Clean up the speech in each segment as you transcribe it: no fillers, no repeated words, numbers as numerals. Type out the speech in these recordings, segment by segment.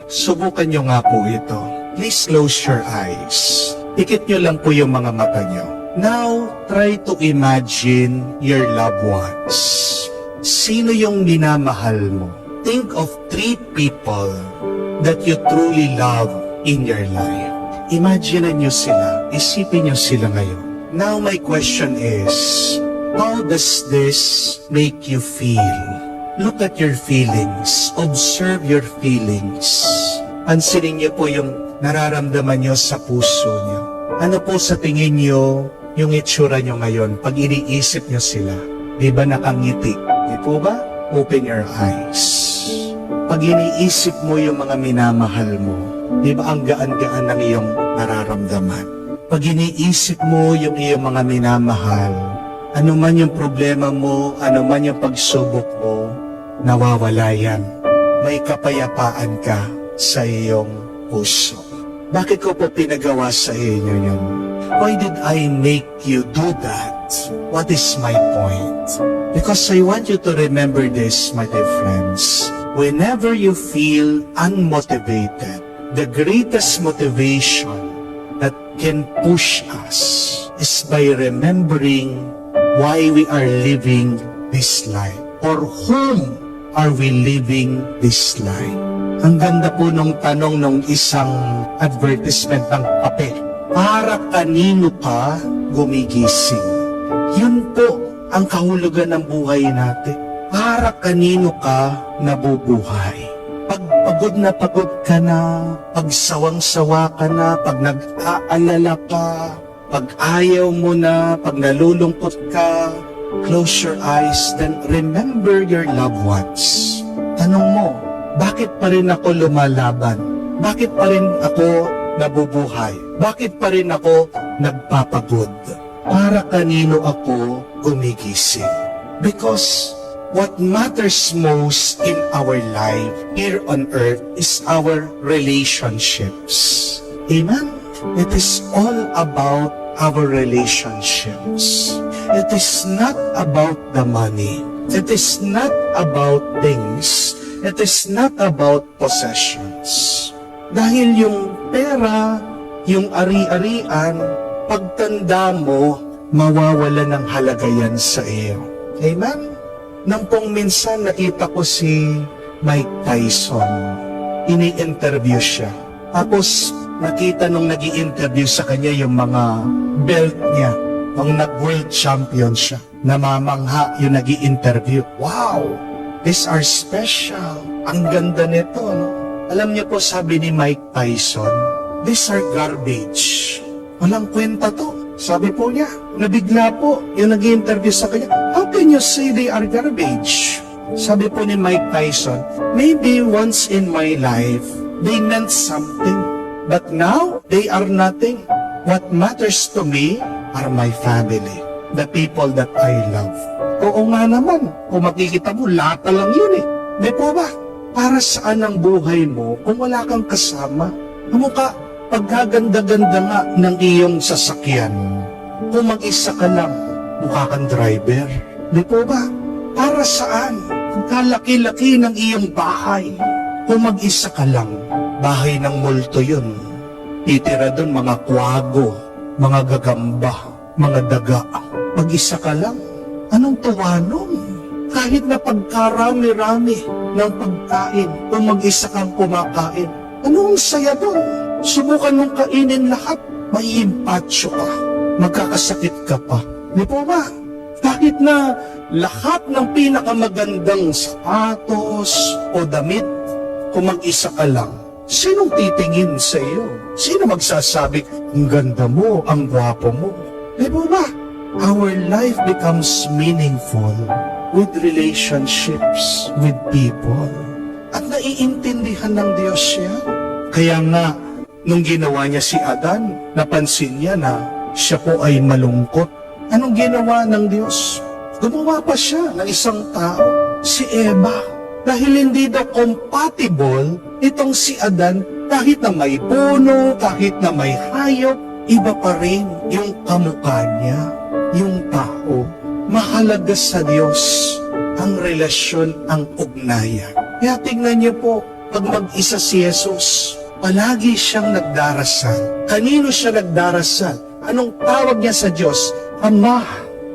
Subukan nyo nga po ito. Please close your eyes. Pikit nyo lang po yung mga mata nyo. Now, try to imagine your loved ones. Sino yung minamahal mo? Think of 3 people that you truly love in your life. Imagine nyo sila. Isipin nyo sila ngayon. Now, my question is, how does this make you feel? Look at your feelings. Observe your feelings. Pansinin niyo po yung nararamdaman niyo sa puso niyo. Ano po sa tingin niyo yung itsura niyo ngayon pag iniisip niyo sila? Di ba nakangiti? Di po ba? Open your eyes. Pag iniisip mo yung mga minamahal mo, di ba ang gaan-gaan ng iyong nararamdaman? Pag iniisip mo yung iyong mga minamahal, ano man yung problema mo, ano man yung pagsubok mo, nawawala yan. May kapayapaan ka sa iyong puso. Bakit ko po pinagawa sa inyo yun? Why did I make you do that? What is my point? Because I want you to remember this, my dear friends. Whenever you feel unmotivated, the greatest motivation that can push us is by remembering why we are living this life. For whom are we living this life? Ang ganda po nung tanong nung isang advertisement ng kape. Para kanino ka gumigising? Yun po ang kahulugan ng buhay natin. Para kanino ka nabubuhay? Pag pagod ka na, pag sawang-sawa ka na, pag nag-aalala ka, pag ayaw mo na, pag nalulungkot ka, close your eyes, then remember your loved ones. Tanong mo, bakit pa rin ako lumalaban? Bakit pa rin ako nabubuhay? Bakit pa rin ako nagpapagod? Para kanino ako gumigising? Because what matters most in our life here on earth is our relationships. Amen? It is all about our relationships. It is not about the money. It is not about things. It is not about possessions. Dahil yung pera, yung ari-arian, pagtanda mo, mawawala ng halaga yan sa iyo. Amen? Nang pong minsan nakita ko si Mike Tyson, ini-interview siya. Tapos nakita nung nag-i-interview sa kanya yung mga belt niya. Nung nag-world champion siya, namamangha yung nag-i-interview. Wow! These are special. Ang ganda nito, no? Alam niyo po, sabi ni Mike Tyson, these are garbage. Walang kwenta to. Sabi po niya, nabigla po yung nag-i-interview sa kanya. How can you say they are garbage? Sabi po ni Mike Tyson, maybe once in my life, they meant something. But now, they are nothing. What matters to me are my family, the people that I love. Oo nga naman, kung makikita mo, lata lang yun eh. Di po ba? Para saan ang buhay mo kung wala kang kasama? Mukha, pagkaganda-ganda nga ng iyong sasakyan. Kung mag-isa ka lang, mukha kang driver. Di po ba? Para saan? Kung kalaki-laki ng iyong bahay, kung mag-isa ka lang, bahay ng multo yun. Titira doon mga kwago, mga gagamba, mga daga. Mag-isa ka lang, anong tuwa nun? Kahit na pagkarami-rami ng pagkain, kung mag-isa kang kumakain, anong saya doon? Subukan mong kainin lahat, maiimpatyo ka, magkakasakit ka pa. Di po ba? Kahit na lahat ng pinakamagandang sapatos o damit, kung mag-isa ka lang, sinong titingin sa iyo? Sino magsasabi, ang ganda mo, ang gwapo mo? Di po ba? Our life becomes meaningful with relationships with people. At naiintindihan ng Diyos siya. Kaya nga, nung ginawa niya si Adan, napansin niya na siya po ay malungkot. Anong ginawa ng Diyos? Gumawa pa siya ng isang tao, si Eva. Dahil hindi daw compatible itong si Adan, kahit na may puno, kahit na may hayop, iba pa rin yung kamukha niya, yung tao. Mahalaga sa Diyos ang relasyon, ang ugnayan. Kaya tingnan niyo po, pag mag-isa si Jesus, palagi siyang nagdarasal. Kanino siya nagdarasal? Anong tawag niya sa Diyos? Ama,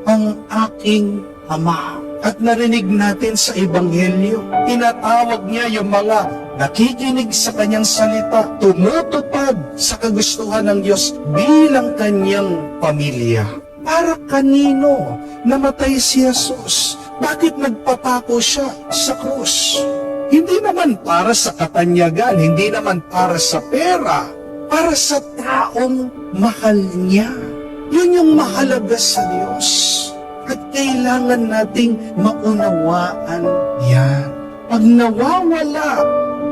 ang aking Ama. At narinig natin sa Ebanghelyo, tinatawag niya yung mga nakikinig sa kanyang salita, tumutupad sa kagustuhan ng Diyos bilang kanyang pamilya. Para kanino namatay si Jesus? Bakit nagpapako siya sa krus? Hindi naman para sa katanyagan, hindi naman para sa pera, para sa taong mahal niya. Yun yung mahalaga sa Diyos. At kailangan nating maunawaan yan. Pag nawawala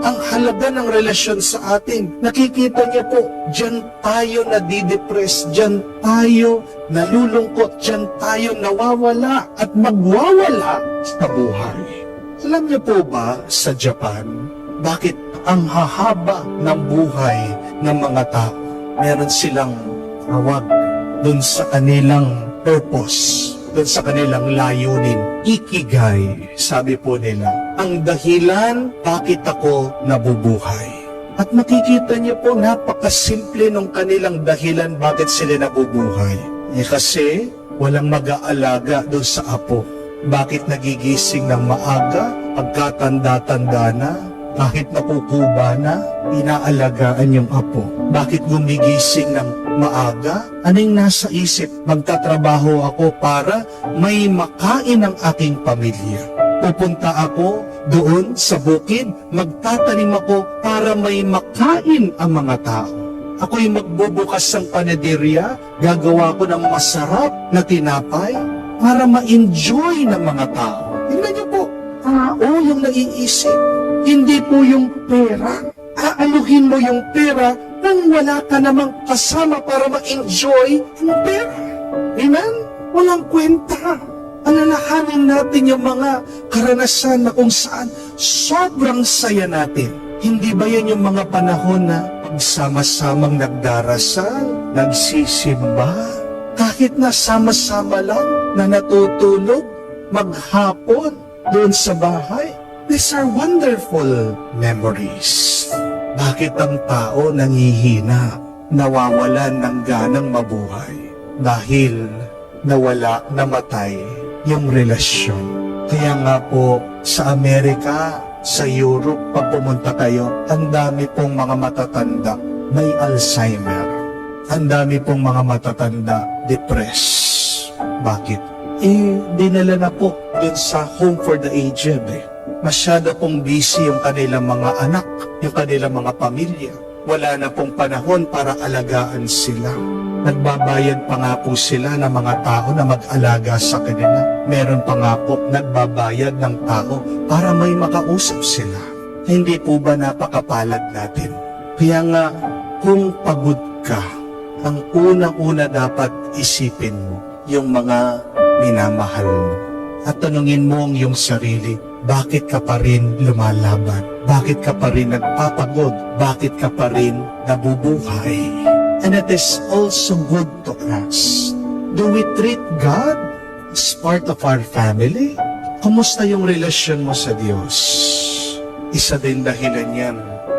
ang halaga ng relasyon sa atin, nakikita niyo po, diyan tayo nadidepress, diyan tayo nalulungkot, diyan tayo nawawala at magwawala sa buhay. Alam niyo po ba sa Japan, bakit ang hahaba ng buhay ng mga tao? Meron silang tawag dun sa kanilang purpose, dun sa kanilang layunin. Ikigai, sabi po nila, ang dahilan bakit ako nabubuhay. At makikita niyo po, napakasimple nung kanilang dahilan bakit sila nabubuhay. Kasi walang mag-aalaga dun sa apo. Bakit nagigising ng maaga, pagkatanda-tanda na, kahit nakukuba na, inaalagaan yung apo? Bakit gumigising ng maaga? Anong nasa isip? Magtatrabaho ako para may makain ang aking pamilya. Pupunta ako doon sa bukid, magtatanim ako para may makain ang mga tao. Ako'y magbubukas ng panaderya, gagawa ko ng masarap na tinapay para ma-enjoy ng mga tao. Tingnan niyo po, tao yung naiisip. Hindi po yung pera. Aaluhin mo yung pera nang wala ka namang kasama para ma-enjoy ang pera. Amen? Walang kwenta. Alalahanin natin yung mga karanasan na kung saan sobrang saya natin. Hindi ba yan yung mga panahon na pagsama-samang nagdarasal, nagsisimba, kahit na sama-sama lang na natutulog, maghapon doon sa bahay? These are wonderful memories. Bakit ang tao nangihina, nawawalan ng ganang mabuhay? Dahil nawala, namatay yung relasyon. Kaya nga po, sa Amerika, sa Europe, pag pumunta kayo, ang dami pong mga matatanda may Alzheimer. Ang dami pong mga matatanda depressed. Bakit? Dinala na po dun sa Home for the Aged. Masyado pong busy yung kanilang mga anak, yung kanilang mga pamilya. Wala na pong panahon para alagaan sila. Nagbabayad pa nga po sila ng mga tao na mag-alaga sa kanila. Meron pa nga po nagbabayad ng tao para may makausap sila. Hindi po ba napakapalad natin? Kaya nga, kung pagod ka, ang unang-una dapat isipin mo yung mga minamahal mo. At tanungin mo ang iyong sarili, bakit ka pa rin lumalaban? Bakit ka pa rin nagpapagod? Bakit ka pa rin nabubuhay? And it is also good to ask, do we treat God as part of our family? Kumusta yung relasyon mo sa Diyos? Isa din dahilan yan,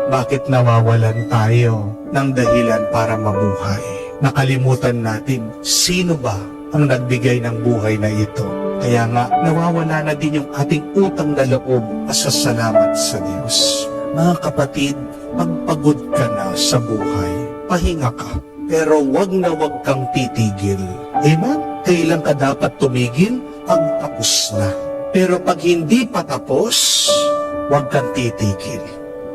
bakit nawawalan tayo ng dahilan para mabuhay? Nakalimutan natin, sino ba ang nagbigay ng buhay na ito? Kaya nga, nawawala na din yung ating utang na loob sa salamat sa Diyos. Mga kapatid, pagpagod ka na sa buhay, pahinga ka, pero wag na wag kang titigil. Amen? Kailan ka dapat tumigil? Pag tapos na. Pero pag hindi pa tapos, wag kang titigil.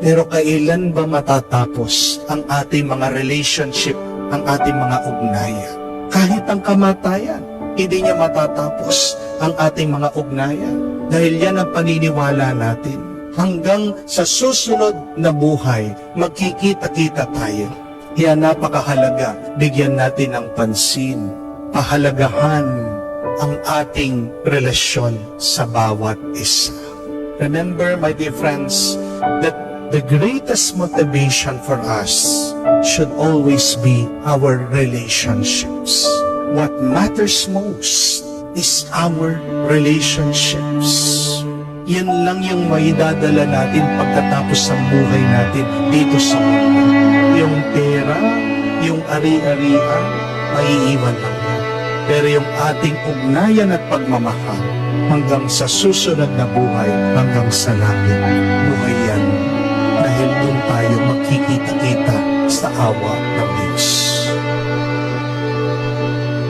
Pero kailan ba matatapos ang ating mga relationship, ang ating mga ugnayan? Kahit ang kamatayan, hindi niya matatapos ang ating mga ugnayan. Dahil yan ang paniniwala natin. Hanggang sa susunod na buhay, magkikita-kita tayo. Kaya napakahalaga, bigyan natin ng pansin, pahalagahan ang ating relasyon sa bawat isa. Remember, my dear friends, that the greatest motivation for us should always be our relationships. What matters most is our relationships. Yan lang yung may dadala natin pagkatapos ng buhay natin dito sa mundo. Yung pera, yung ari-arian, maiiwan lang yan. Pero yung ating ugnayan at pagmamahal hanggang sa susunod na buhay, hanggang sa langit, buhay